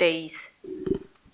23।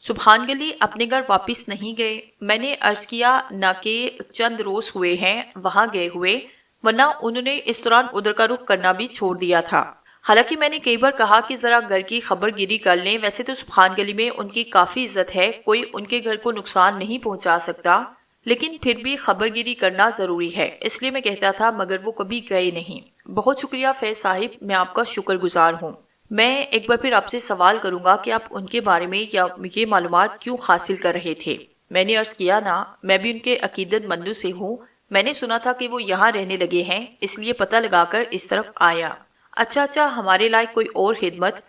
سبحان گلی اپنے گھر واپس نہیں گئے؟ میں نے عرض کیا نہ کہ چند روز ہوئے ہیں وہاں گئے ہوئے، ورنہ انہوں نے اس دوران ادھر کا رخ کرنا بھی چھوڑ دیا تھا۔ حالانکہ میں نے کئی بار کہا کہ ذرا گھر کی خبر گیری کر لیں، ویسے تو سبحان گلی میں ان کی کافی عزت ہے، کوئی ان کے گھر کو نقصان نہیں پہنچا سکتا، لیکن پھر بھی خبر گیری کرنا ضروری ہے، اس لیے میں کہتا تھا، مگر وہ کبھی گئے نہیں۔ بہت شکریہ فیض صاحب، میں آپ کا شکر گزار ہوں۔ میں ایک بار پھر آپ سے سوال کروں گا کہ آپ ان کے بارے میں یہ معلومات کیوں حاصل کر رہے تھے؟ میں نے عرض کیا نا، میں بھی ان کے عقیدت مندوں سے ہوں، میں نے سنا تھا کہ وہ یہاں رہنے لگے ہیں، اس لیے پتہ لگا کر اس طرف آیا۔ اچھا، ہمارے لائق کوئی اور خدمت؟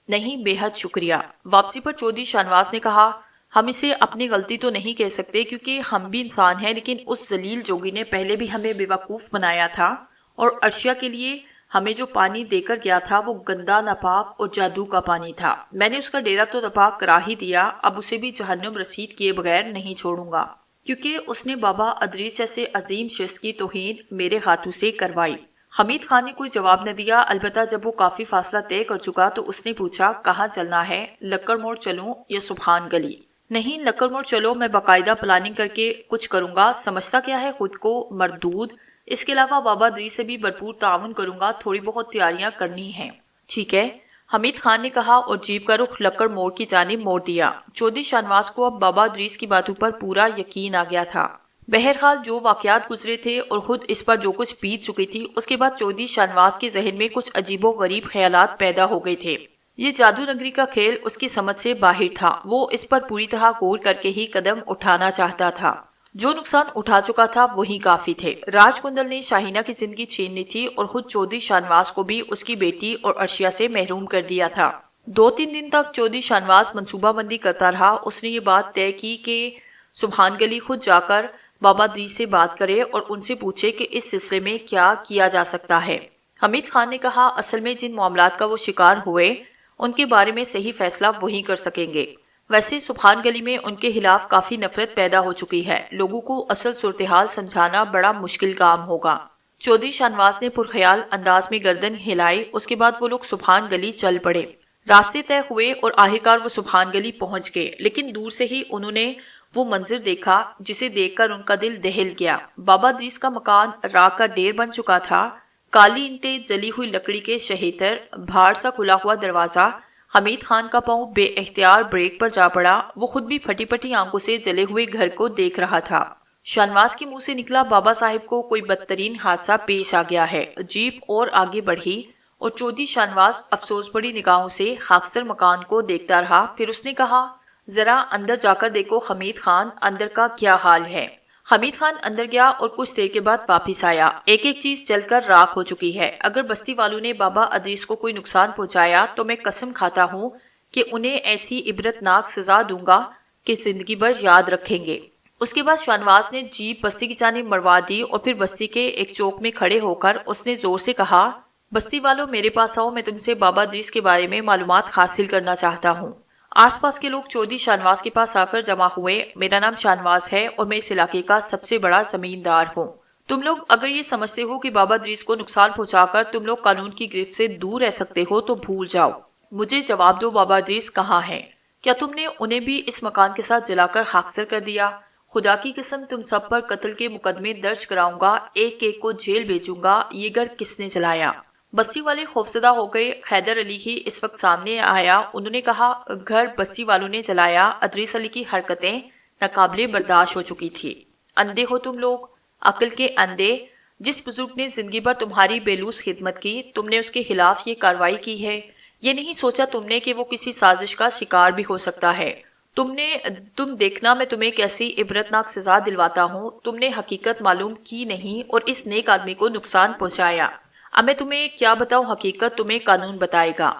نہیں، بے حد شکریہ۔ واپسی پر چودھری شاہنواز نے کہا، ہم اسے اپنی غلطی تو نہیں کہہ سکتے کیونکہ ہم بھی انسان ہیں، لیکن اس ذلیل جوگی نے پہلے بھی ہمیں بیوقوف بنایا تھا، اور ارشیا کے لیے ہمیں جو پانی دے کر گیا تھا وہ گندا، ناپاک اور جادو کا پانی تھا۔ میں نے اس کا ڈیرا تو ناپاک کرا ہی دیا، اب اسے بھی جہنم رسید کیے بغیر نہیں چھوڑوں گا، کیونکہ اس نے بابا ادریس جیسے عظیم شخص کی توہین میرے ہاتھوں سے کروائی۔ حمید خان نے کوئی جواب نہ دیا، البتہ جب وہ کافی فاصلہ طے کر چکا تو اس نے پوچھا، کہاں چلنا ہے؟ لکڑ موڑ چلوں یا سبحان گلی؟ نہیں، لکڑ موڑ چلو، میں باقاعدہ پلاننگ کر کے کچھ کروں گا، سمجھتا کیا ہے خود کو مردود، اس کے علاوہ بابا ادریس سے بھی بھرپور تعاون کروں گا، تھوڑی بہت تیاریاں کرنی ہیں۔ ٹھیک ہے، حمید خان نے کہا اور جیپ کا رخ لکڑ موڑ کی جانب موڑ دیا۔ چودھری شاہنواز کو اب بابا ادریس کی باتوں پر پورا یقین آ گیا تھا۔ بہرحال جو واقعات گزرے تھے اور خود اس پر جو کچھ بیت چکی تھی، اس کے بعد چودھری شاہنواز کے ذہن میں کچھ عجیب و غریب خیالات پیدا ہو گئے تھے۔ یہ جادو نگری کا کھیل اس کی سمجھ سے باہر تھا، وہ اس پر پوری طرح غور کر کے ہی قدم اٹھانا چاہتا تھا۔ جو نقصان اٹھا چکا تھا وہی کافی تھے۔ راج کنڈل نے شاہینہ کی زندگی چھین لی تھی اور خود چودھری شاہنواز کو بھی اس کی بیٹی اور ارشیا سے محروم کر دیا تھا۔ 2-3 دن تک چودھری شاہنواز منصوبہ بندی کرتا رہا۔ اس نے یہ بات طے کی کہ سبحان گلی خود جا کر بابا ادریس سے بات کرے اور ان سے پوچھے کہ اس سلسلے میں کیا کیا جا سکتا ہے۔ حمید خان نے کہا، اصل میں جن معاملات کا وہ شکار ہوئے ان کے بارے میں صحیح فیصلہ وہی کر سکیں گے۔ ویسے سبحان گلی میں ان کے خلاف کافی نفرت پیدا ہو چکی ہے، لوگوں کو اصل صورتحال سمجھانا بڑا مشکل کام ہوگا۔ چودھری شاہنواز نے پرخیال انداز میں گردن ہلائی، اس کے بعد وہ لوگ سبحان گلی چل پڑے۔ راستے طے ہوئے اور آخرکار وہ سبحان گلی پہنچ گئے، لیکن دور سے ہی انہوں نے وہ منظر دیکھا جسے دیکھ کر ان کا دل دہل گیا۔ بابا ادریس کا مکان راکھ کا ڈھیر بن چکا تھا، کالی اینٹیں، جلی ہوئی لکڑی کے شہیتر، بھاڑ سا کھلا ہوا دروازہ۔ حمید خان کا پاؤں بے اختیار بریک پر جا پڑا، وہ خود بھی پھٹی پھٹی آنکھوں سے جلے ہوئے گھر کو دیکھ رہا تھا۔ شاہنواز کے منہ سے نکلا، بابا صاحب کو کوئی بدترین حادثہ پیش آ گیا ہے۔ جیپ اور آگے بڑھی اور چودھری شاہنواز افسوس بڑی نگاہوں سے خاکسار مکان کو دیکھتا رہا، پھر اس نے کہا، ذرا اندر جا کر دیکھو حمید خان، اندر کا کیا حال ہے؟ حمید خان اندر گیا اور کچھ دیر کے بعد واپس آیا۔ ایک ایک چیز جل کر راکھ ہو چکی ہے۔ اگر بستی والوں نے بابا ادریس کو کوئی نقصان پہنچایا تو میں قسم کھاتا ہوں کہ انہیں ایسی عبرتناک سزا دوں گا کہ زندگی بھر یاد رکھیں گے۔ اس کے بعد شاہنواز نے جیپ بستی کی جانب مروا دی اور پھر بستی کے ایک چوک میں کھڑے ہو کر اس نے زور سے کہا، بستی والوں میرے پاس آؤ، میں تم سے بابا ادریس کے بارے میں معلومات حاصل کرنا چاہتا ہوں۔ آس پاس کے لوگ چودھری شاہنواز کے پاس آ کر جمع ہوئے۔ میرا نام شاہنواز ہے اور میں اس علاقے کا سب سے بڑا زمیندار ہوں۔ تم لوگ اگر یہ سمجھتے ہو کہ بابا ادریس کو نقصان پہنچا کر تم لوگ قانون کی گرفت سے دور رہ سکتے ہو تو بھول جاؤ۔ مجھے جواب دو، بابا ادریس کہاں ہے؟ کیا تم نے انہیں بھی اس مکان کے ساتھ جلا کر خاکسار کر دیا؟ خدا کی قسم تم سب پر قتل کے مقدمے درج کراؤں گا، ایک ایک کو جیل بھیجوں گا۔ یہ گھر کس نے جلایا؟ بستی والے خوفزدہ ہو گئے۔ حیدر علی ہی اس وقت سامنے آیا۔ انہوں نے کہا، گھر بستی والوں نے جلایا۔ ادریس علی کی حرکتیں ناقابل برداشت ہو چکی تھی۔ اندھے ہو تم لوگ، عقل کے اندھے۔ جس بزرگ نے زندگی بھر تمہاری بیلوس خدمت کی، تم نے اس کے خلاف یہ کارروائی کی ہے۔ یہ نہیں سوچا تم نے کہ وہ کسی سازش کا شکار بھی ہو سکتا ہے۔ تم دیکھنا میں تمہیں کیسی عبرتناک سزا دلواتا ہوں۔ تم نے حقیقت معلوم کی نہیں اور اس نیک آدمی کو نقصان پہنچایا۔ اب میں تمہیں کیا بتاؤں، حقیقت تمہیں قانون بتائے گا۔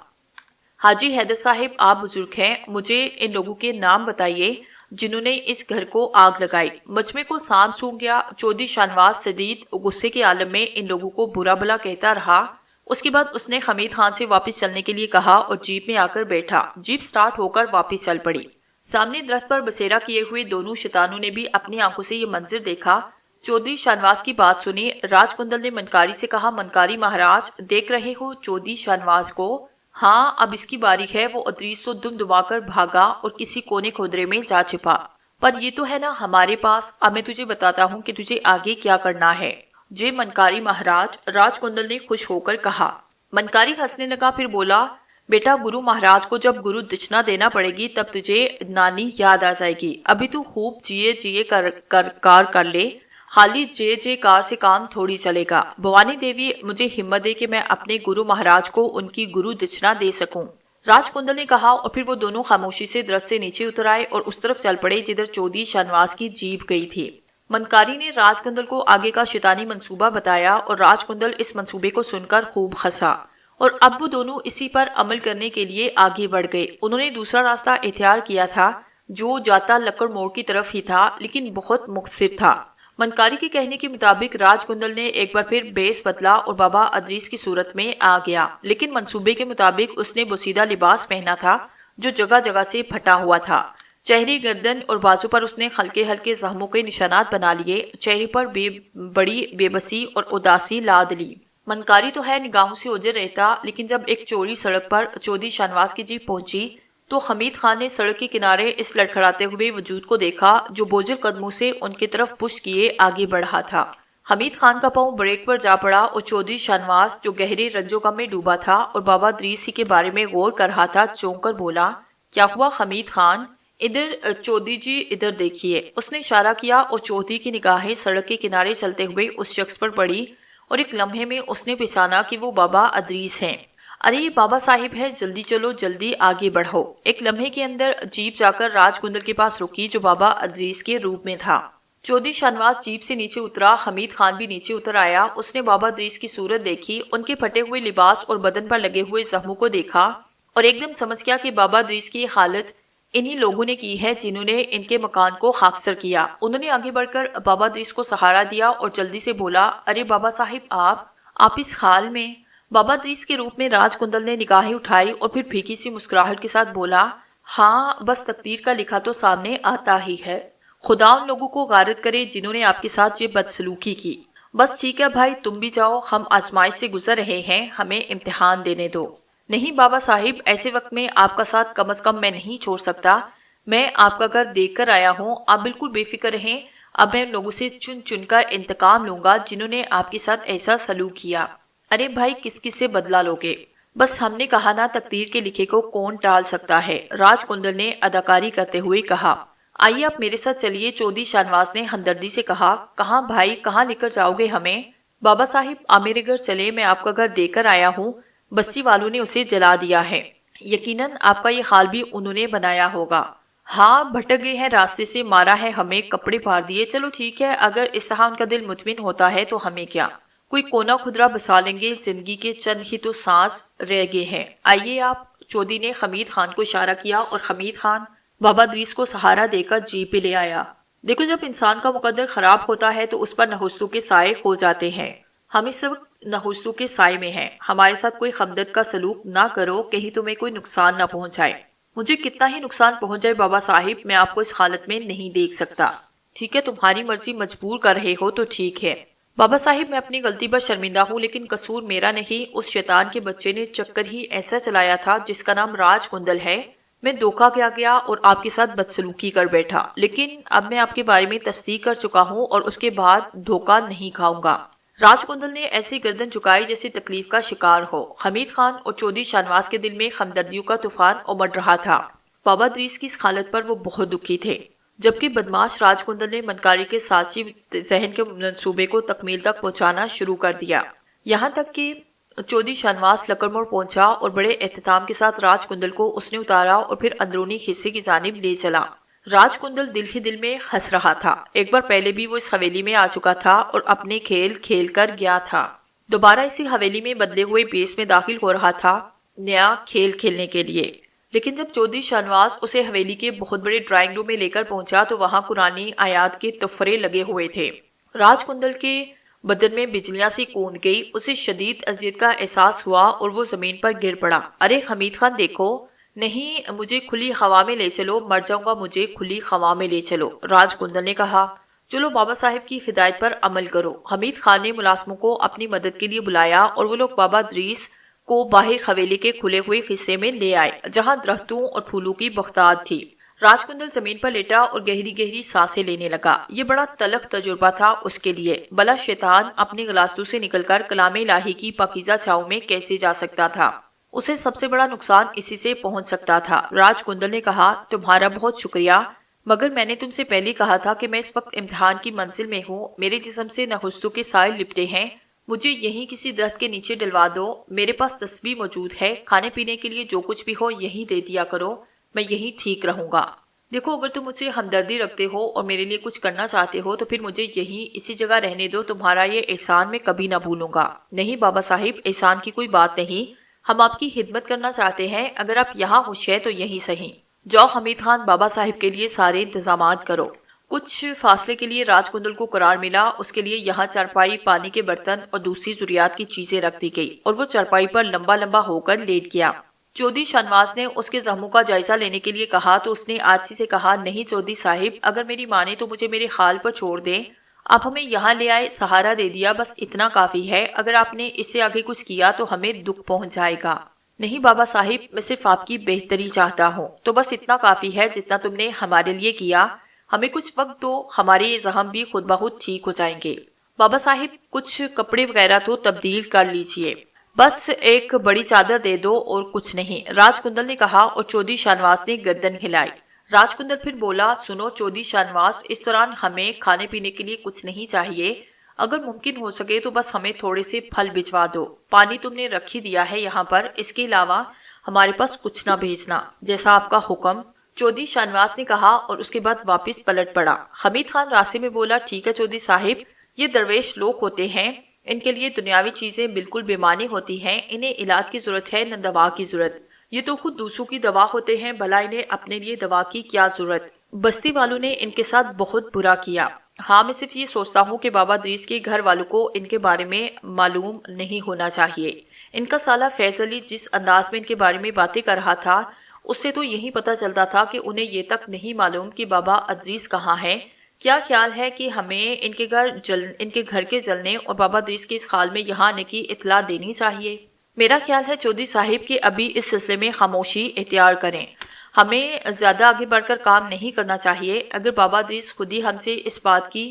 حاجی حیدر صاحب، آپ بزرگ ہیں، مجھے ان لوگوں کے نام بتائیے جنہوں نے اس گھر کو آگ لگائی۔ مجمع کو سانپ سونگ گیا۔ چودھری شاہنواز شدید غصے کے عالم میں ان لوگوں کو برا بھلا کہتا رہا۔ اس کے بعد اس نے حمید خان سے واپس چلنے کے لیے کہا اور جیپ میں آ کر بیٹھا۔ جیپ سٹارٹ ہو کر واپس چل پڑی۔ سامنے درخت پر بسیرا کیے ہوئے دونوں شیطانوں نے بھی اپنی آنکھوں سے یہ منظر دیکھا۔ چودھری شاہنواز کی بات سنی۔ راج کنڈل نے منکاری سے کہا، منکاری مہاراج دیکھ رہے ہو چودھری شاہنواز کو؟ ہاں اب اس کی باری ہے۔ وہ ادریس تو دم دبا کر بھاگا اور کسی کونے کھودرے میں جا چھپا۔ پر یہ تو ہے نا ہمارے پاس، اب میں تجھے بتاتا ہوں کہ تجھے آگے کیا کرنا ہے۔ جے منکاری مہاراج، راج کندل نے خوش ہو کر کہا۔ منکاری ہنسنے لگا، پھر بولا، بیٹا گرو مہاراج کو جب گرو دچنا دینا پڑے گی تب تجھے نانی یاد آ جائے گی۔ ابھی تو خوب جیے کار کر لے، خالی جے کار سے کام تھوڑی چلے گا۔ بھوانی دیوی مجھے ہمت دے کہ میں اپنے گرو مہاراج کو ان کی گرو دچنا دے سکوں۔ راج کندل نے کہا، اور پھر وہ دونوں خاموشی سے درخت سے نیچے اتر آئے اور اس طرف چل پڑے جدھر چودھری شانواس کی جیپ گئی تھی۔ منکاری نے راج کندل کو آگے کا شیطانی منصوبہ بتایا اور راج کندل اس منصوبے کو سن کر خوب ہنسا، اور اب وہ دونوں اسی پر عمل کرنے کے لیے آگے بڑھ گئے۔ انہوں نے دوسرا راستہ اختیار کیا تھا جو جاتا لکڑ موڑ کی طرف ہی تھا، لیکن بہت مختصر تھا۔ منکاری کے کہنے کے مطابق راج کندل نے ایک بار پھر بیس بدلا اور بابا ادریس کی صورت میں آ گیا، لیکن منصوبے کے مطابق اس نے بوسیدہ لباس پہنا تھا جو جگہ جگہ سے پھٹا ہوا تھا۔ چہرے، گردن اور بازو پر اس نے ہلکے ہلکے زخموں کے نشانات بنا لیے، چہرے پر بڑی بے بسی اور اداسی لاد لی۔ منکاری تو ہے نگاہوں سے اوجھل رہتا، لیکن جب ایک چوڑی سڑک پر چودھری شانواس کی جیپ پہنچی تو حمید خان نے سڑک کے کنارے اس لڑکھڑاتے ہوئے وجود کو دیکھا جو بوجھل قدموں سے ان کی طرف پشت کیے آگے بڑھا تھا۔ حمید خان کا پاؤں بریک پر جا پڑا اور چودھری شانواس جو گہرے رنج و غم میں ڈوبا تھا اور بابا ادریس کے بارے میں غور کر رہا تھا، چونک کر بولا، کیا ہوا حمید خان؟ ادھر چودھری جی، ادھر دیکھیے۔ اس نے اشارہ کیا اور چودھری کی نگاہیں سڑک کے کنارے چلتے ہوئے اس شخص پر پڑی اور ایک لمحے میں اس نے پہچانا کہ وہ بابا ادریس ہیں۔ ارے یہ بابا صاحب ہے، جلدی چلو، جلدی آگے بڑھو۔ ایک لمحے کے اندر جیپ جا کر راج کندل کے پاس رکی جو بابا ادریس کے روپ میں تھا۔ چودھری شانواس جیپ سے نیچے اترا، حمید خان بھی نیچے اتر آیا۔ اس نے بابا ادریس کی صورت دیکھی، ان کے پھٹے ہوئے لباس اور بدن پر لگے ہوئے زخموں کو دیکھا اور ایک دم سمجھ گیا کہ بابا ادریس کی حالت انہی لوگوں نے کی ہے جنہوں نے ان کے مکان کو خاکسار کیا۔ انہوں نے آگے بڑھ کر بابا ادریس کو سہارا دیا اور جلدی سے بولا، ارے بابا صاحب آپ اس حال میں؟ بابا ادریس کے روپ میں راج کندل نے نگاہیں اٹھائی اور پھر پھیکی سی مسکراہٹ کے ساتھ بولا، ہاں بس تقدیر کا لکھا تو سامنے آتا ہی ہے۔ خدا ان لوگوں کو غارت کرے جنہوں نے آپ کے ساتھ یہ بدسلوکی کی۔ بس ٹھیک ہے بھائی، تم بھی جاؤ، ہم آزمائش سے گزر رہے ہیں، ہمیں امتحان دینے دو۔ نہیں بابا صاحب، ایسے وقت میں آپ کا ساتھ کم از کم میں نہیں چھوڑ سکتا۔ میں آپ کا گھر دیکھ کر آیا ہوں، آپ بالکل بے فکر رہیں۔ اب میں ان لوگوں سے چن چن کر انتقام لوں گا جنہوں نے آپ کے ساتھ ایسا سلوک کیا۔ ارے بھائی، کس سے بدلہ لوگے؟ بس ہم نے کہا نا، تقدیر کے لکھے کو کون ٹال سکتا ہے، راج کندل نے اداکاری کرتے ہوئے کہا۔ آئیے آپ میرے ساتھ چلیے، چودھری شانواس نے ہمدردی سے کہا۔ کہاں بھائی، کہاں لے کر جاؤ گے ہمیں؟ بابا صاحب آپ میرے گھر چلے، میں آپ کا گھر دیکھ کر آیا ہوں، بستی والوں نے اسے جلا دیا ہے، یقیناً آپ کا یہ حال بھی انہوں نے بنایا ہوگا۔ ہاں بھٹک گئے ہیں راستے سے، مارا ہے ہمیں، کپڑے پھاڑ دیے۔ چلو ٹھیک ہے، اگر اس طرح ان کا دل مطمئن ہوتا ہے تو ہمیں کیا، کوئی کونا خدرا بسا لیں گے، زندگی کے چند ہی تو سانس رہ گئے ہیں۔ آئیے آپ۔ چودھری نے حمید خان کو اشارہ کیا اور حمید خان بابا ادریس کو سہارا دے کر جیپ پہ لے آیا۔ دیکھو جب انسان کا مقدر خراب ہوتا ہے تو اس پر نحوستوں کے سائے ہو جاتے ہیں۔ ہم اس وقت نحوستوں کے سائے میں ہیں، ہمارے ساتھ کوئی ہمدرد کا سلوک نہ کرو، کہیں تمہیں کوئی نقصان نہ پہنچائے۔ مجھے کتنا ہی نقصان پہنچ جائے بابا صاحب، میں آپ کو اس حالت میں نہیں دیکھ سکتا۔ ٹھیک ہے، تمہاری مرضی، مجبور کر رہے ہو تو ٹھیک ہے۔ بابا صاحب میں اپنی غلطی پر شرمندہ ہوں، لیکن قصور میرا نہیں، اس شیطان کے بچے نے چکر ہی ایسا چلایا تھا جس کا نام راج کندل ہے۔ میں دھوکا کیا گیا اور آپ کے ساتھ بدسلوکی کر بیٹھا، لیکن اب میں آپ کے بارے میں تصدیق کر چکا ہوں اور اس کے بعد دھوکا نہیں کھاؤں گا۔ راج کندل نے ایسی گردن جھکائی جیسے تکلیف کا شکار ہو۔ حمید خان اور چودھری شانواس کے دل میں ہمدردیوں کا طوفان امڑ رہا تھا۔ بابا ادریس کی اس حالت پر وہ بہت دکھی تھے، جبکہ بدماش راج کندل نے منکاری کے سازی ذہن کے منصوبے کو تکمیل تک پہنچانا شروع کر دیا۔ یہاں تک کہ چودھری شانواس لکڑ موڑ پہنچا اور بڑے اہتمام کے ساتھ راج کندل کو اس نے اتارا اور پھر اندرونی حصے کی جانب لے چلا۔ راج کندل دل ہی دل میں ہنس رہا تھا، ایک بار پہلے بھی وہ اس حویلی میں آ چکا تھا اور اپنے کھیل کھیل کر گیا تھا، دوبارہ اسی حویلی میں بدلے ہوئے بیس میں داخل ہو رہا تھا نیا کھیل کھیلنے کے لیے۔ لیکن جب چودھری شانواس اسے حویلی کے بہت بڑے ڈرائنگ روم میں لے کر پہنچا تو وہاں قرآنی آیات کے تفرے لگے ہوئے تھے۔ راج کندل کے بدن میں بجلیاں سی کوند گئی، اسے شدید اذیت کا احساس ہوا اور وہ زمین پر گر پڑا۔ ارے حمید خان دیکھو، نہیں مجھے کھلی ہوا میں لے چلو، مر جاؤں گا، مجھے کھلی ہوا میں لے چلو، راج کندل نے کہا۔ چلو بابا صاحب کی ہدایت پر عمل کرو۔ حمید خان نے ملازموں کو اپنی مدد کے لیے بلایا اور وہ لوگ بابا ادریس کو باہر حویلی کے کھلے ہوئے حصے میں لے آئے جہاں درختوں اور پھولوں کی بغتات تھی۔ راج کندل زمین پر لیٹا اور گہری گہری سانسیں لینے لگا۔ یہ بڑا تلخ تجربہ تھا اس کے لیے۔ بلا شیطان اپنے غلاستوں سے نکل کر کلام الہی کی پاکیزہ چھاؤں میں کیسے جا سکتا تھا؟ اسے سب سے بڑا نقصان اسی سے پہنچ سکتا تھا۔ راج کندل نے کہا، تمہارا بہت شکریہ، مگر میں نے تم سے پہلے کہا تھا کہ میں اس وقت امتحان کی منزل میں ہوں۔ میرے جسم سے نہستوں کے سائے لپٹے ہیں، مجھے یہیں کسی درخت کے نیچے ڈلوا دو۔ میرے پاس تسبیح موجود ہے، کھانے پینے کے لیے جو کچھ بھی ہو یہی دے دیا کرو، میں یہی ٹھیک رہوں گا۔ دیکھو، اگر تم مجھ سے ہمدردی رکھتے ہو اور میرے لیے کچھ کرنا چاہتے ہو تو پھر مجھے یہیں اسی جگہ رہنے دو، تمہارا یہ احسان میں کبھی نہ بھولوں گا۔ نہیں بابا صاحب، احسان کی کوئی بات نہیں، ہم آپ کی خدمت کرنا چاہتے ہیں، اگر آپ یہاں خوش ہیں تو یہیں صحیح۔ جاؤ حمید خان، بابا صاحب کے لیے سارے انتظامات کرو۔ کچھ فاصلے کے لیے راج کندل کو قرار ملا، اس کے لیے یہاں چارپائی، پانی کے برتن اور دوسری ضروریات کی چیزیں رکھ دی گئی اور وہ چارپائی پر لمبا لمبا ہو کر لیٹ گیا۔ چودھری شانواس نے اس کے زخموں کا جائزہ لینے کے لیے کہا تو اس نے عاجزی سے کہا، نہیں چودھری صاحب، اگر میری مانے تو مجھے میرے حال پر چھوڑ دیں۔ آپ ہمیں یہاں لے آئے، سہارا دے دیا، بس اتنا کافی ہے۔ اگر آپ نے اس سے آگے کچھ کیا تو ہمیں دکھ پہنچ جائے گا۔ نہیں بابا صاحب، میں صرف آپ کی بہتری چاہتا ہوں، تو بس اتنا کافی ہے جتنا تم نے ہمارے لیے کیا۔ ہمیں کچھ وقت دو، ہمارے یہ زخم بھی خود بخود ٹھیک ہو جائیں گے۔ بابا صاحب، کچھ کپڑے وغیرہ تو تبدیل کر لیجئے، بس ایک بڑی چادر دے دو اور کچھ نہیں، راج کندل نے کہا اور چودھری شانواس نے گردن ہلائی۔ راج کندل پھر بولا، سنو چودھری شانواس، اس دوران ہمیں کھانے پینے کے لیے کچھ نہیں چاہیے، اگر ممکن ہو سکے تو بس ہمیں تھوڑے سے پھل بھجوا دو۔ پانی تم نے رکھ ہی دیا ہے یہاں پر، اس کے علاوہ ہمارے پاس کچھ نہ بھیجنا، جیسا آپ کا حکم، چودھری شانواس نے کہا اور اس کے بعد واپس پلٹ پڑا۔ حمید خان راستے میں بولا، ٹھیک ہے چودھری صاحب، یہ درویش لوگ ہوتے ہیں، ان کے لیے دنیاوی چیزیں بالکل بے معنی ہوتی ہیں، انہیں علاج کی ضرورت ہے نہ دوا کی ضرورت، یہ تو خود دوسروں کی دوا ہوتے ہیں، بھلا انہیں اپنے لیے دوا کی کیا ضرورت۔ بستی والوں نے ان کے ساتھ بہت برا کیا۔ ہاں، میں صرف یہ سوچتا ہوں کہ بابا ادریس کے گھر والوں کو ان کے بارے میں معلوم نہیں ہونا چاہیے۔ ان کا سالہ فیض علی جس انداز میں ان کے بارے میں باتیں کر رہا تھا، اس سے تو یہی پتہ چلتا تھا کہ انہیں یہ تک نہیں معلوم کہ بابا ادریس کہاں ہے۔ کیا خیال ہے کہ ہمیں ان کے گھر کے جلنے اور بابا ادریس کے اس حال میں یہاں آنے کی اطلاع دینی چاہیے؟ میرا خیال ہے چودھری صاحب کہ ابھی اس سلسلے میں خاموشی اختیار کریں، ہمیں زیادہ آگے بڑھ کر کام نہیں کرنا چاہیے۔ اگر بابا ادریس خود ہی ہم سے اس بات کی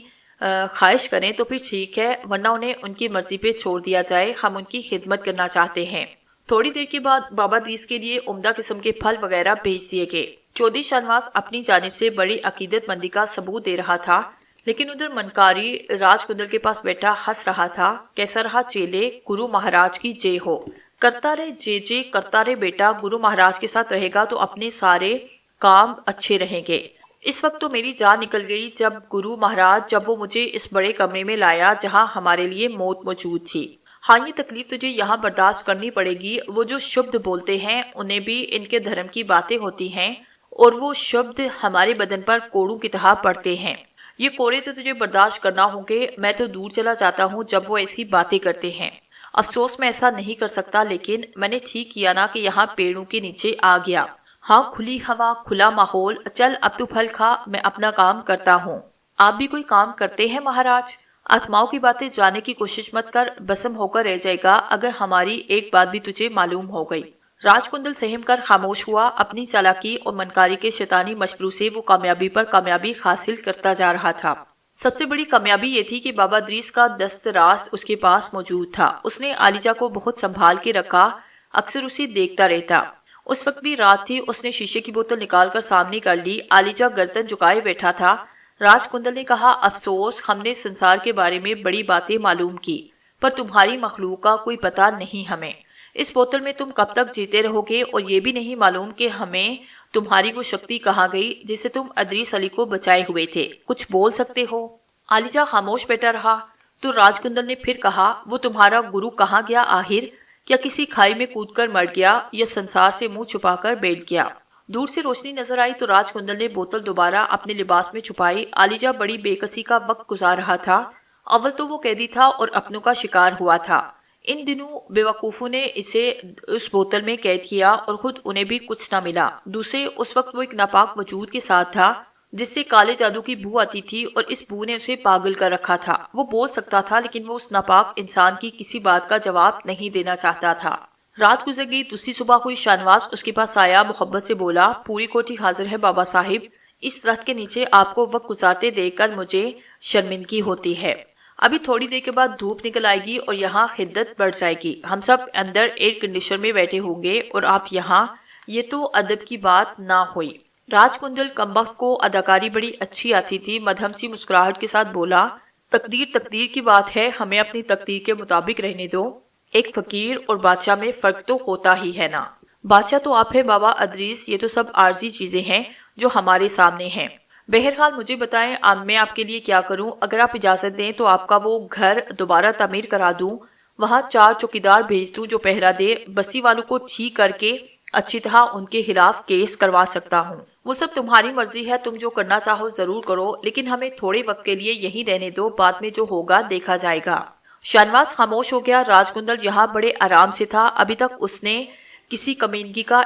خواہش کریں تو پھر ٹھیک ہے، ورنہ انہیں ان کی مرضی پہ چھوڑ دیا جائے، ہم ان کی خدمت کرنا چاہتے ہیں۔ تھوڑی دیر کے بعد بابا ادریس کے لیے عمدہ قسم کے پھل وغیرہ بھیج دیے گئے۔ چودھری شانواس اپنی جانب سے بڑی عقیدت مندی کا ثبوت دے رہا تھا، لیکن ادھر منکاری راج کندل کے پاس بیٹھا ہنس رہا تھا۔ کیسا رہا چیلے، گرو مہاراج کی جے ہو، کرتا رہے جے جے، کرتا رہے بیٹا، گرو مہاراج کے ساتھ رہے گا تو اپنے سارے کام اچھے رہیں گے۔ اس وقت تو میری جان نکل گئی جب وہ مجھے اس بڑے کمرے میں لایا جہاں ہمارے لیے موت موجود تھی۔ ہاں، یہ تکلیف تجھے یہاں برداشت کرنی پڑے گی۔ وہ جو شبد بولتے ہیں انہیں بھی ان کے دھرم کی باتیں ہوتی ہیں، اور وہ شبد ہمارے بدن پر کوڑوں کی طرح پڑتے ہیں۔ یہ کوڑے تو تجھے برداشت کرنا ہوں گے، میں تو دور چلا جاتا ہوں جب وہ ایسی باتیں کرتے ہیں۔ افسوس میں ایسا نہیں کر سکتا، لیکن میں نے ٹھیک کیا نا کہ یہاں پیڑوں کے نیچے آ گیا۔ ہاں، کھلی ہوا، کھلا ماحول، چل اب تو پھل کھا، میں اپنا کام کرتا ہوں۔ آپ بھی کوئی کام کرتے ہیں مہاراج؟ آتماؤں کی باتیں جاننے کی کوشش مت کر، بسم ہو کر رہ جائے گا اگر ہماری ایک بات بھی تجھے معلوم ہو گئی۔ راج کندل سہم کر خاموش ہوا۔ اپنی چالاکی اور منکاری کے شیطانی مشوروں سے وہ کامیابی پر کامیابی حاصل کرتا جا رہا تھا۔ سب سے بڑی کامیابی یہ تھی کہ بابا ادریس کا دست راست اس کے پاس موجود تھا۔ اس نے عالیجہ کو بہت سنبھال کے رکھا، اکثر اسے دیکھتا رہتا۔ اس وقت بھی رات تھی، اس نے شیشے کی بوتل نکال کر سامنے کر لی۔ عالیجہ گردن جھکائے بیٹھا تھا۔ راج کندل نے کہا، افسوس، ہم نے سنسار کے بارے میں بڑی باتیں معلوم کی، پر تمہاری مخلوق کا کوئی پتہ نہیں ہمیں۔ اس بوتل میں تم کب تک جیتے رہو گے، اور یہ بھی نہیں معلوم کہ ہمیں تمہاری وہ شکتی کہاں گئی جسے تم ادریس علی کو بچائے ہوئے تھے۔ کچھ بول سکتے ہو؟ عالیجہ خاموش بیٹھا رہا۔ تو راج کندل نے پھر کہا، وہ تمہارا گرو کہاں گیا آخر؟ کیا کسی کھائی میں کود کر مر گیا یا سنسار سے منہ چھپا کر بیٹھ گیا؟ دور سے روشنی نظر آئی تو راج کندل نے بوتل دوبارہ اپنے لباس میں چھپائی۔ عالیجہ بڑی بے کسی کا وقت گزار رہا تھا۔ اول تو وہ قیدی تھا اور اپنوں کا شکار ہوا تھا۔ ان دنوں بیوقوفوں نے اسے اس بوتل میں قید کیا اور خود انہیں بھی کچھ نہ ملا۔ دوسرے، اس وقت وہ ایک ناپاک وجود کے ساتھ تھا جس سے کالے جادو کی بو آتی تھی، اور اس بو نے اسے پاگل کر رکھا تھا۔ وہ بول سکتا تھا لیکن وہ اس ناپاک انسان کی کسی بات کا جواب نہیں دینا چاہتا تھا۔ رات گزر گئی، دوسری صبح ہوئی، شاہنواز اس کے پاس آیا، محبت سے بولا، پوری کوٹھی حاضر ہے بابا صاحب، اس درخت کے نیچے آپ کو وقت گزارتے دیکھ کر مجھے شرمندگی ہوتی ہے۔ ابھی تھوڑی دیر کے بعد دھوپ نکل آئے گی اور یہاں حدت بڑھ جائے گی، ہم سب اندر ایئر کنڈیشنر میں بیٹھے ہوں گے اور آپ یہاں، یہ تو ادب کی بات نہ ہوئی۔ راج کندل کمبخت کو اداکاری بڑی اچھی آتی تھی، مدھم سی مسکراہٹ کے ساتھ بولا، تقدیر تقدیر کی بات ہے، ہمیں اپنی تقدیر کے مطابق رہنے دو، ایک فقیر اور بادشاہ میں فرق تو ہوتا ہی ہے نا۔ بادشاہ تو آپ ہے بابا ادریس، یہ تو سب عارضی چیزیں ہیں جو ہمارے سامنے ہیں۔ بہرحال مجھے بتائیں میں آپ کے لیے کیا کروں؟ اگر آپ اجازت دیں تو آپ کا وہ گھر دوبارہ تعمیر کرا دوں، وہاں 4 چوکیدار بھیج دوں جو پہرا دے، بستی والوں کو ٹھیک کر کے اچھی طرح ان کے خلاف کیس کروا سکتا ہوں۔ وہ سب تمہاری مرضی ہے، تم جو کرنا چاہو ضرور کرو، لیکن ہمیں تھوڑے وقت کے لیے یہیں رہنے دو، بعد میں جو ہوگا دیکھا جائے گا۔ شاہنواز خاموش ہو گیا۔ راج کندل یہاں بڑے آرام سے تھا، ابھی تک اس نے کسی کمینگی کا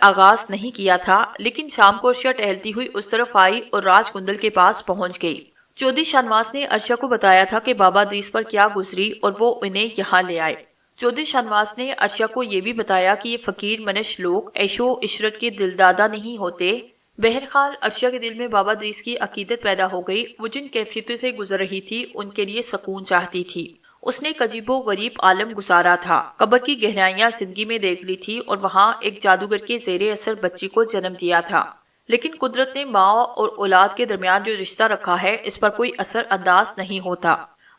آغاز نہیں کیا تھا، لیکن شام کو عرشیہ ٹہلتی ہوئی اس طرف آئی اور راج کندل کے پاس پہنچ گئی۔ چودھری شاہنواز نے عرشیہ کو بتایا تھا کہ بابا ادریس پر کیا گزری اور وہ انہیں یہاں لے آئے۔ چودھری شاہنواز نے عرشیہ کو یہ بھی بتایا کہ یہ فقیر منش لوگ عیش و عشرت کے دلدادہ نہیں ہوتے۔ بہرحال عرشیہ کے دل میں بابا ادریس کی عقیدت پیدا ہو گئی، وہ جن کیفیتوں سے گزر رہی تھی ان کے لیے سکون چاہتی تھی۔ اس نے ایک عجیب و غریب عالم گزارا تھا، قبر کی گہرائیاں زندگی میں دیکھ لی تھی اور وہاں ایک جادوگر کے زیر اثر بچی کو جنم دیا تھا، لیکن قدرت نے ماں اور اولاد کے درمیان جو رشتہ رکھا ہے اس پر کوئی اثر انداز نہیں ہوتا۔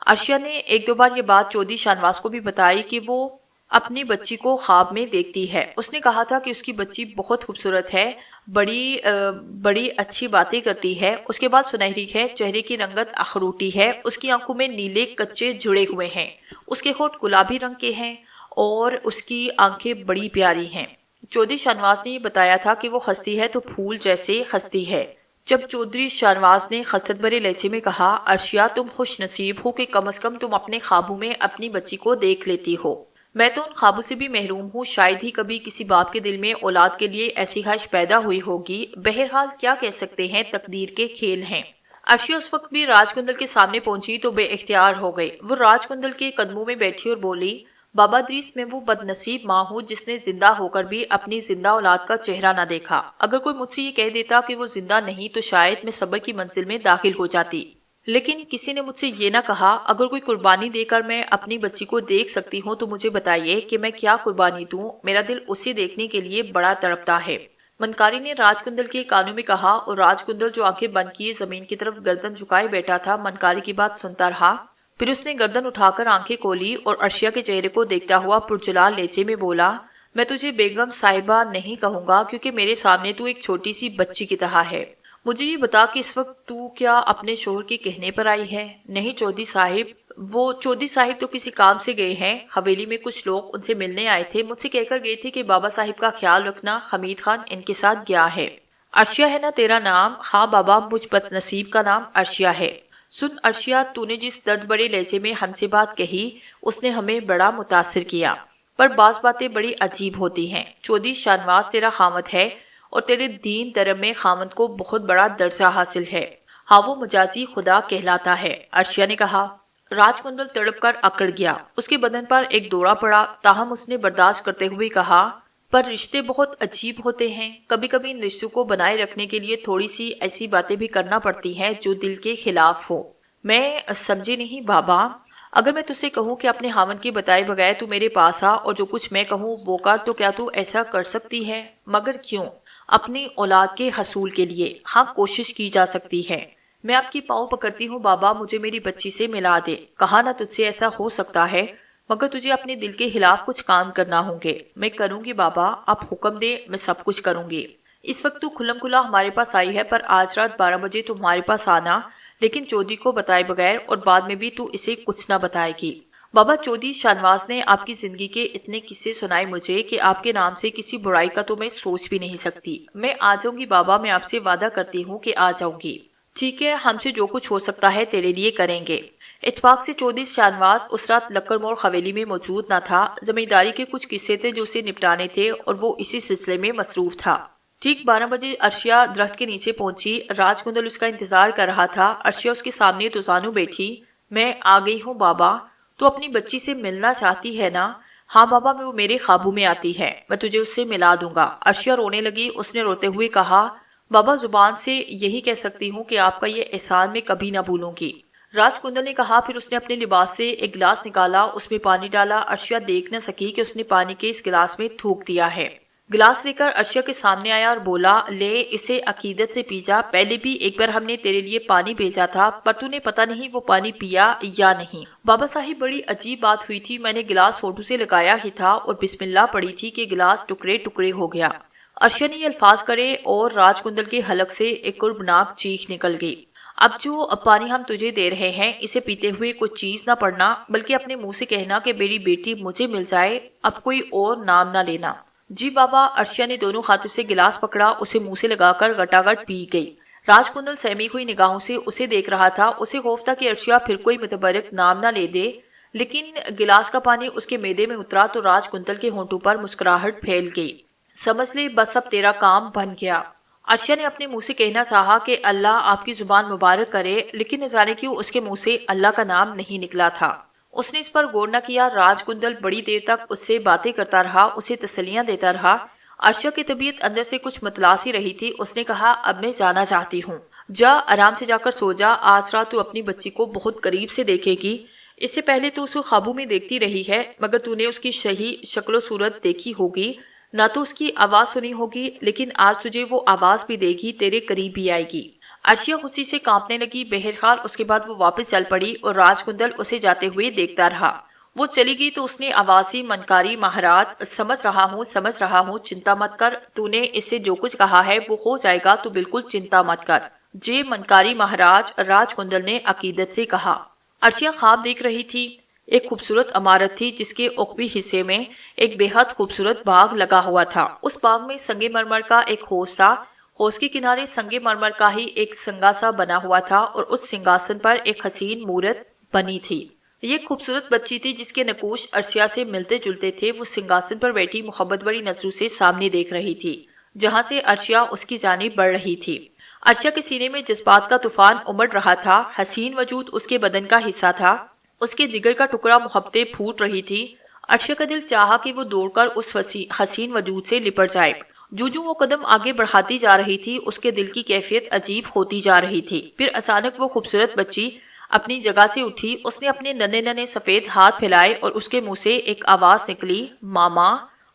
عرشیہ نے ایک دو بار یہ بات چودھری شاہنواز کو بھی بتائی کہ وہ اپنی بچی کو خواب میں دیکھتی ہے۔ اس نے کہا تھا کہ اس کی بچی بہت خوبصورت ہے، بڑی اچھی باتیں کرتی ہے، اس کے بعد سنہری ہے، چہرے کی رنگت اخروٹی ہے، اس کی آنکھوں میں نیلے کچے جڑے ہوئے ہیں، اس کے ہونٹ گلابی رنگ کے ہیں اور اس کی آنکھیں بڑی پیاری ہیں۔ چودھری شاہنواز نے یہ بتایا تھا کہ وہ ہستی ہے تو پھول جیسے ہستی ہے۔ جب چودھری شاہنواز نے خست برے لہجے میں کہا، عرشیہ تم خوش نصیب ہو کہ کم از کم تم اپنے خوابوں میں اپنی بچی کو دیکھ لیتی ہو، میں تو ان خوابوں سے بھی محروم ہوں، شاید ہی کبھی کسی باپ کے دل میں اولاد کے لیے ایسی خواہش پیدا ہوئی ہوگی، بہرحال کیا کہہ سکتے ہیں، تقدیر کے کھیل ہیں۔ عرشیہ اس وقت بھی راج کندل کے سامنے پہنچی تو بے اختیار ہو گئی، وہ راج کندل کے قدموں میں بیٹھی اور بولی، بابا ادریس میں وہ بد نصیب ماں ہوں جس نے زندہ ہو کر بھی اپنی زندہ اولاد کا چہرہ نہ دیکھا، اگر کوئی مجھ سے یہ کہہ دیتا کہ وہ زندہ نہیں تو شاید میں صبر کی منزل میں داخل ہو جاتی، لیکن کسی نے مجھ سے یہ نہ کہا، اگر کوئی قربانی دے کر میں اپنی بچی کو دیکھ سکتی ہوں تو مجھے بتائیے کہ میں کیا قربانی دوں، میرا دل اسے دیکھنے کے لیے بڑا تڑپتا ہے۔ منکاری نے راج کندل کے کانوں میں کہا اور راج کندل جو آنکھیں بند کیے زمین کی طرف گردن جھکائے بیٹھا تھا منکاری کی بات سنتا رہا، پھر اس نے گردن اٹھا کر آنکھیں کھولی اور عرشیہ کے چہرے کو دیکھتا ہوا پرجلال لہجے میں بولا، میں تجھے بیگم صاحبہ نہیں کہوں گا کیونکہ میرے سامنے تو ایک چھوٹی سی بچی کی طرح ہے، مجھے یہ بتا کہ اس وقت تو کیا اپنے شوہر کے کہنے پر آئی ہے؟ نہیں چودھری صاحب، وہ چودھری صاحب تو کسی کام سے گئے ہیں، حویلی میں کچھ لوگ ان سے ملنے آئے تھے، مجھ سے کہہ کر گئے تھے کہ بابا صاحب کا خیال رکھنا، حمید خان ان کے ساتھ گیا ہے۔ عرشیہ ہے نا تیرا نام؟ ہاں بابا، مجھ بد نصیب کا نام عرشیہ ہے۔ سن عرشیہ، تو نے جس درد بڑے لہجے میں ہم سے بات کہی اس نے ہمیں بڑا متاثر کیا، پر بعض باتیں بڑی عجیب ہوتی ہیں۔ چودھری شاہنواز تیرا خامد ہے اور تیرے دین دھرم میں خامد کو بہت بڑا درجہ حاصل ہے، ہاں وہ مجازی خدا کہلاتا ہے، عرشیہ نے کہا۔ راج کندل تڑپ کر اکڑ گیا، اس کے بدن پر ایک دورہ پڑا، تاہم اس نے برداشت کرتے ہوئے کہا، پر رشتے بہت عجیب ہوتے ہیں، کبھی کبھی ان رشتوں کو بنائے رکھنے کے لیے تھوڑی سی ایسی باتیں بھی کرنا پڑتی ہیں جو دل کے خلاف ہو۔ میں سمجھے نہیں بابا، اگر میں تجھے کہوں کہ اپنے خاوند کے بتائے بغیر تو میرے پاس آ اور جو کچھ میں کہوں وہ کر، تو کیا تو ایسا کر سکتی ہے؟ مگر کیوں؟ اپنی اولاد کے حصول کے لیے، ہاں کوشش کی جا سکتی ہے۔ میں آپ کی پاؤں پکڑتی ہوں بابا، مجھے میری بچی سے ملا دے، کہا نہ تجھ سے ایسا ہو سکتا ہے، مگر تجھے اپنے دل کے خلاف کچھ کام کرنا ہوں گے۔ میں کروں گی بابا، آپ حکم دے، میں سب کچھ کروں گی۔ اس وقت تو کھلم کھلا ہمارے پاس آئی ہے، پر آج رات 12 بجے تو ہمارے پاس آنا، لیکن چودھری کو بتائے بغیر، اور بعد میں بھی تو اسے کچھ نہ بتائے گی۔ بابا چودھری شاہنواز نے آپ کی زندگی کے اتنے قصے سنائے مجھے کہ آپ کے نام سے کسی برائی کا تو میں سوچ بھی نہیں سکتی۔ میں آ جاؤں گی بابا، میں آپ سے وعدہ کرتی ہوں کہ آ جاؤں گی۔ ٹھیک ہے، ہم سے جو کچھ ہو سکتا ہے تیرے لیے کریں گے۔ اتفاق سے چودھری شاہنواز اس رات لکڑ موڑ حویلی میں موجود نہ تھا، زمینداری کے کچھ قصے تھے جو اسے نپٹانے تھے اور وہ اسی سلسلے میں مصروف تھا۔ ٹھیک 12 بجے عرشیہ درخت کے نیچے پہنچی، راج کندل اس کا انتظار کر رہا تھا۔ عرشیہ اس کے سامنے دوزانوں بیٹھی۔ میں آ گئی ہوں بابا، تو اپنی بچی سے ملنا چاہتی ہے نا؟ ہاں بابا، وہ میرے قابو میں آتی ہے، میں تجھے اس سے ملا دوں گا۔ عرشیہ رونے لگی۔ اس نے روتے ہوئے کہا، بابا زبان سے یہی کہہ سکتی ہوں کہ آپ کا یہ احسان میں کبھی نہ بھولوں گی۔ راج کندل نے کہا۔ پھر اس نے اپنے لباس سے ایک گلاس نکالا، اس میں پانی ڈالا۔ عرشیہ دیکھ نہ سکی کہ اس نے پانی کے اس گلاس میں تھوک دیا ہے۔ گلاس لے کر عرشیہ کے سامنے آیا اور بولا، لے اسے عقیدت سے پی جا۔ پہلے بھی ایک بار ہم نے تیرے لیے پانی بھیجا تھا، پر تو نے پتہ نہیں وہ پانی پیا یا نہیں۔ بابا صاحب، بڑی عجیب بات ہوئی تھی، میں نے گلاس ہونٹوں سے لگایا ہی تھا اور بسم اللہ پڑھی تھی کہ گلاس ٹکڑے ٹکڑے ہو گیا۔ عرشیہ نے یہ الفاظ کرے اور راج کندل کے حلق سے ایک کربناک چیخ نکل گئی۔ اب جو پانی ہم تجھے دے رہے ہیں، اسے پیتے ہوئے کوئی چیز نہ پڑنا، بلکہ اپنے منہ سے کہنا کہ میری بیٹی مجھے مل جائے، اب کوئی اور نام نہ لینا۔ جی بابا۔ عرشیہ نے دونوں ہاتھوں سے گلاس پکڑا، اسے منہ سے لگا کر گٹاگٹ پی گئی۔ راج کندل سہمی ہوئی نگاہوں سے اسے دیکھ رہا تھا۔ اسے خوف تھا کہ عرشیہ پھر کوئی متبرک نام نہ لے دے، لیکن گلاس کا پانی اس کے معدے میں اترا تو راج کندل کے ہونٹوں پر مسکراہٹ پھیل گئی۔ سمجھ لے بس اب تیرا کام بن گیا۔ عرشیہ نے اپنے منہ سے کہنا چاہا کہ اللہ آپ کی زبان مبارک کرے، لیکن نہ جانے کیوں اس کے منہ سے اللہ کا نام نہیں نکلا تھا۔ اس نے اس پر غور نہ کیا۔ راج کندل بڑی دیر تک اس سے باتیں کرتا رہا، اسے تسلیاں دیتا رہا۔ عرشیہ کی طبیعت اندر سے کچھ متلاسی رہی تھی۔ اس نے کہا، اب میں جانا چاہتی ہوں۔ جا، آرام سے جا کر سو جا۔ آج رات تو اپنی بچی کو بہت قریب سے دیکھے گی۔ اس سے پہلے تو اسے خوابوں میں دیکھتی رہی ہے، مگر تو نے اس کی صحیح شکل و صورت دیکھی ہوگی، نہ تو اس کی آواز سنی ہوگی، لیکن آج تجھے وہ آواز بھی دے گی، تیرے قریب بھی آئے گی۔ عرشیہ خوشی سے کانپنے لگی۔ بہرحال اس کے بعد وہ واپس چل پڑی اور راج کندل اسے جاتے ہوئے دیکھتا رہا۔ وہ چلی گئی تو اس نے آواسی منکاری مہارات، سمجھ رہا ہوں، چنتا مت کر، تو نے اس سے جو کچھ کہا ہے وہ ہو جائے گا، تو بالکل چنتا مت کر۔ جے منکاری مہاراج، راج کندل نے عقیدت سے کہا۔ عرشیہ خواب دیکھ رہی تھی۔ ایک خوبصورت عمارت تھی جس کے عقبی حصے میں ایک بے حد خوبصورت باغ لگا ہوا تھا۔ اس باغ میں سنگ مرمر کا ایک حوض تھا۔ حوض کے کنارے سنگ مرمر کا ہی ایک سنگاسا بنا ہوا تھا اور اس سنگاسن پر ایک حسین مورت بنی تھی۔ یہ خوبصورت بچی تھی جس کے نقوش عرشیہ سے ملتے جلتے تھے۔ وہ سنگاسن پر بیٹھی محبت بڑی نظروں سے سامنے دیکھ رہی تھی، جہاں سے عرشیہ اس کی جانب بڑھ رہی تھی۔ عرشیہ کے سینے میں جذبات کا طوفان امڑ رہا تھا۔ حسین وجود اس کے بدن کا حصہ تھا، اس کے جگر کا ٹکڑا محبتیں پھوٹ رہی تھی۔ عرشیہ کا دل چاہا کہ وہ دوڑ کر اس حسین وجود سے لپٹ جائے۔ جو وہ قدم آگے بڑھاتی جا رہی تھی، اس کے دل کی کیفیت عجیب ہوتی جا رہی تھی۔ پھر اچانک وہ خوبصورت بچی اپنی جگہ سے اٹھی۔ اس نے اپنے ننھے ننھے سفید ہاتھ پھیلائے اور اس کے منہ سے ایک آواز نکلی، ماما۔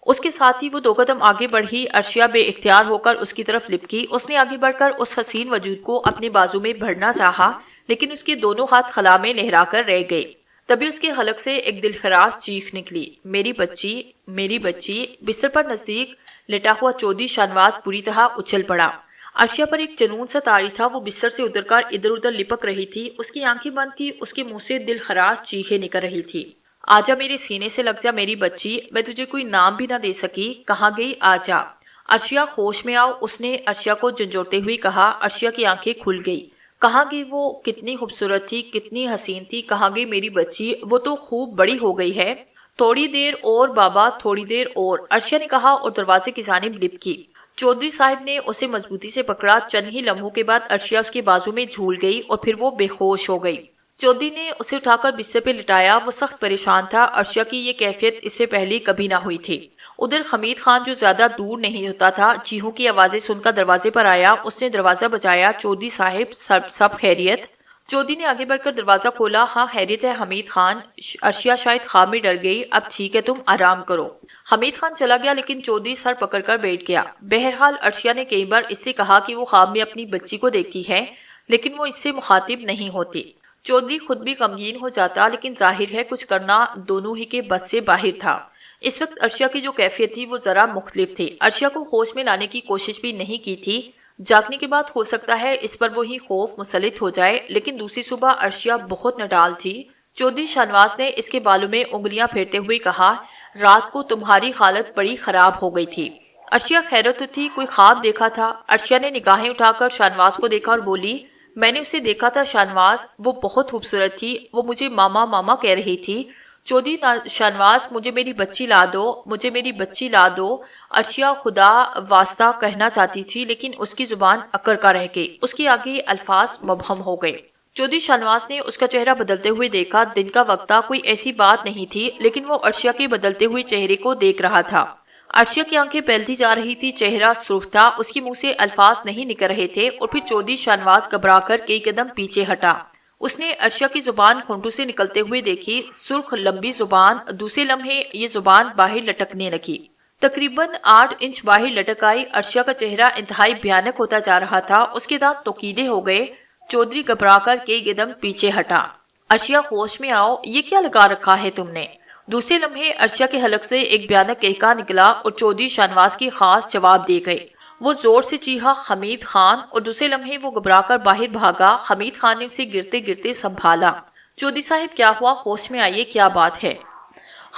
اس کے ساتھ ہی وہ 2 قدم آگے بڑھی۔ عرشیہ بے اختیار ہو کر اس کی طرف لپکی۔ اس نے آگے بڑھ کر اس حسین وجود کو اپنے بازو میں بھرنا چاہا، لیکن اس کے دونوں ہاتھ خلا میں لہرا کر رہ گئے۔ تبھی اس کے حلق سے ایک دلخراش چیخ نکلی، میری بچی، میری بچی۔ بستر پر نزدیک لیٹا ہوا چودھری شاہنواز پوری طرح اچھل پڑا۔ عرشیہ پر ایک جنون سا طاری تھا۔ وہ بستر سے اتر کر ادھر ادھر لپک رہی تھی۔ اس کی آنکھیں بند تھی، اس کے منہ سے دلخراش چیخیں نکل رہی تھی۔ آجا میرے سینے سے لگ جا میری بچی، میں تجھے کوئی نام بھی نہ دے سکی، کہاں گئی آجا۔ عرشیہ ہوش میں آؤ، اس نے عرشیہ کو جھنجھوڑتے ہوئے کہا۔ عرشیہ کی آنکھیں کھل گئی۔ کہاں گئی وہ؟ کتنی خوبصورت تھی، کتنی حسین تھی، کہاں گئی میری بچی؟ وہ تو خوب بڑی ہو گئی ہے۔ تھوڑی دیر اور بابا، تھوڑی دیر اور، عرشیہ نے کہا اور دروازے کی جانب لپکی۔ چودھری صاحب نے اسے مضبوطی سے پکڑا۔ چند ہی لمحوں کے بعد عرشیہ اس کے بازو میں جھول گئی اور پھر وہ بے ہوش ہو گئی۔ چودھری نے اسے اٹھا کر بستر پہ لٹایا۔ وہ سخت پریشان تھا۔ عرشیہ کی یہ کیفیت اس سے پہلے کبھی نہ ہوئی تھی۔ ادھر حمید خان جو زیادہ دور نہیں ہوتا تھا، چیخوں کی آوازیں سن کر دروازے پر آیا۔ اس نے دروازہ بجایا، چودھری صاحب سب خیریت؟ چودھری نے آگے بڑھ کر دروازہ کھولا۔ ہاں خیریت ہے حمید خان، عرشیہ شاید خواب میں ڈر گئی، اب ٹھیک ہے، تم آرام کرو۔ حمید خان چلا گیا، لیکن چودھری سر پکڑ کر بیٹھ گیا۔ بہرحال عرشیہ نے کئی بار اس سے کہا کہ وہ خواب میں اپنی بچی کو دیکھتی ہے، لیکن وہ اس سے مخاطب نہیں ہوتی۔ چودھری خود بھی غمگین ہو جاتا، لیکن ظاہر ہے کچھ کرنا دونوں ہی کے بس سے باہر تھا۔ اس وقت عرشیہ کی جو کیفیت تھی وہ ذرا مختلف تھی۔ عرشیہ کو ہوش میں لانے کی کوشش بھی نہیں کی تھی۔ جاگنے کے بعد ہو سکتا ہے اس پر وہی خوف مسلط ہو جائے، لیکن دوسری صبح عرشیہ بہت نڈال تھی۔ چودھری شاہنواز نے اس کے بالوں میں انگلیاں پھیرتے ہوئے کہا، رات کو تمہاری حالت بڑی خراب ہو گئی تھی۔ عرشیہ خیرت تھی، کوئی خواب دیکھا تھا؟ عرشیہ نے نگاہیں اٹھا کر شاہنواز کو دیکھا اور بولی، میں نے اسے دیکھا تھا شاہنواز، وہ بہت خوبصورت تھی، وہ مجھے ماما ماما کہہ رہی تھی۔ چودھری شاہنواز، مجھے میری بچی لا دو، مجھے میری بچی لا دو۔ عرشیہ خدا واسطہ کہنا چاہتی تھی، لیکن اس کی زبان اکڑ کر رہ گئی۔ اس کے آگے الفاظ مبہم ہو گئے۔ چودھری شاہنواز نے اس کا چہرہ بدلتے ہوئے دیکھا۔ دن کا وقت تھا، کوئی ایسی بات نہیں تھی، لیکن وہ عرشیہ کے بدلتے ہوئے چہرے کو دیکھ رہا تھا۔ عرشیہ کی آنکھیں پھیلتی جا رہی تھی، چہرہ سرخ تھا، اس کے منہ سے الفاظ نہیں نکل رہے تھے، اور پھر چودھری شاہنواز گھبرا کر کئی قدم پیچھے ہٹا۔ اس نے عرشیہ کی زبان ہونٹوں سے نکلتے ہوئے دیکھی، سرخ لمبی زبان۔ دوسرے لمحے یہ زبان باہر لٹکنے لگی، تقریباً 8 انچ باہر لٹک آئی۔ عرشیہ کا چہرہ انتہائی بھیانک ہوتا جا رہا تھا، اس کے دانت توقیدے ہو گئے۔ چودھری گھبرا کر کئی قدم پیچھے ہٹا۔ عرشیہ ہوش میں آؤ، یہ کیا لگا رکھا ہے تم نے؟ دوسرے لمحے عرشیہ کے حلق سے ایک بھیانک کہکا نکلا اور چودھری شاہنواز کی خاص جواب دے گئے۔ وہ زور سے چیخا، حمید خان! اور دوسرے لمحے وہ گھبرا کر باہر بھاگا۔ حمید خان نے اسے گرتے گرتے سنبھالا۔ چودھری صاحب کیا ہوا؟ ہوش میں آئیے، کیا بات ہے؟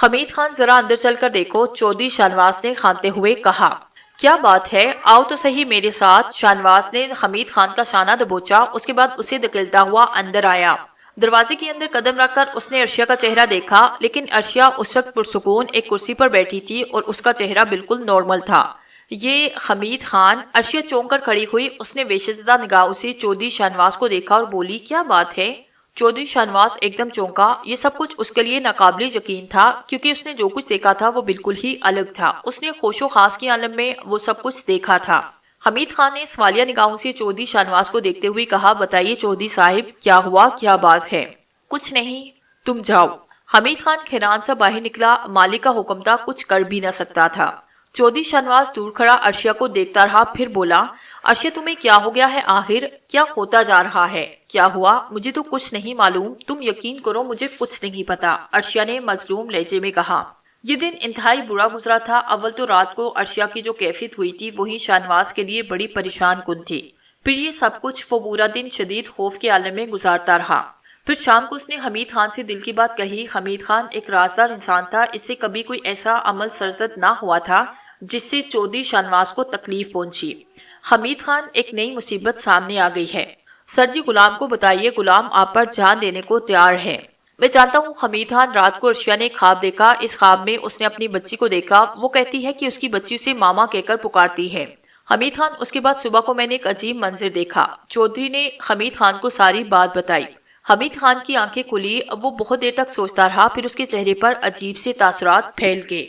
حمید خان ذرا اندر چل کر دیکھو، چودھری شاہنواز نے کھانتے ہوئے کہا۔ کیا بات ہے؟ آؤ تو صحیح میرے ساتھ۔ شاہنواز نے حمید خان کا شانہ دبوچا، اس کے بعد اسے دھکیلتا ہوا اندر آیا۔ دروازے کے اندر قدم رکھ کر اس نے عرشیہ کا چہرہ دیکھا، لیکن عرشیہ اس وقت پرسکون ایک کرسی پر بیٹھی تھی اور اس کا چہرہ بالکل نارمل تھا۔ یہ حمید خان! عرشیہ چونک کر کھڑی ہوئی، اس نے وحشتزدہ نگاہوں سے چودھری شاہنواز کو دیکھا اور بولی، کیا بات ہے؟ چودھری شاہنواز ایک دم چونکا۔ یہ سب کچھ اس کے لیے ناقابل یقین تھا، کیونکہ اس نے جو کچھ دیکھا تھا وہ بالکل ہی الگ تھا۔ اس نے خوش و خاص کے عالم میں وہ سب کچھ دیکھا تھا۔ حمید خان نے سوالیہ نگاہوں سے چودھری شاہنواز کو دیکھتے ہوئے کہا، بتائیے چودھری صاحب، کیا ہوا، کیا بات ہے؟ کچھ نہیں، تم جاؤ۔ حمید خان حیران سا باہر نکلا، مالک کا حکم تھا، کچھ کر بھی نہ سکتا تھا۔ چودھری شاہنواز دور کھڑا عرشیہ کو دیکھتا رہا، پھر بولا، عرشیہ تمہیں کیا ہو گیا ہے آخر؟ کیا ہوتا جا رہا ہے؟ کیا ہوا؟ مجھے تو کچھ نہیں معلوم، تم یقین کرو مجھے کچھ نہیں پتا، عرشیہ نے مظلوم لہجے میں کہا۔ یہ دن انتہائی برا گزرا تھا۔ اول تو رات کو عرشیہ کی جو کیفیت ہوئی تھی وہی شاہنواز کے لیے بڑی پریشان کن تھی۔ پھر یہ سب کچھ وہ پورا دن شدید خوف کے عالم میں گزارتا رہا۔ پھر شام کو اس نے حمید خان سے دل کی بات کہی۔ حمید خان ایک رازدار انسان تھا، اس سے کبھی کوئی ایسا عمل سرزد نہ ہوا تھا جس سے چودھری شاہنواز کو تکلیف پہنچی۔ حمید خان، ایک نئی مصیبت سامنے آ گئی ہے۔ سر جی غلام کو بتائیے، غلام آپ پر جان دینے کو تیار ہے۔ میں جانتا ہوں حمید خان، رات کو عرشیہ نے خواب دیکھا، اس خواب میں اس نے اپنی بچی کو دیکھا، وہ کہتی ہے کہ اس کی بچی اسے ماما کہہ کر پکارتی ہے۔ حمید خان، اس کے بعد صبح کو میں نے ایک عجیب منظر دیکھا۔ چودھری نے حمید خان کو ساری بات بتائی۔ حمید خان کی آنکھیں کھلی، وہ بہت دیر تک سوچتا رہا، پھر اس کے چہرے پر عجیب سے تاثرات پھیل گئے۔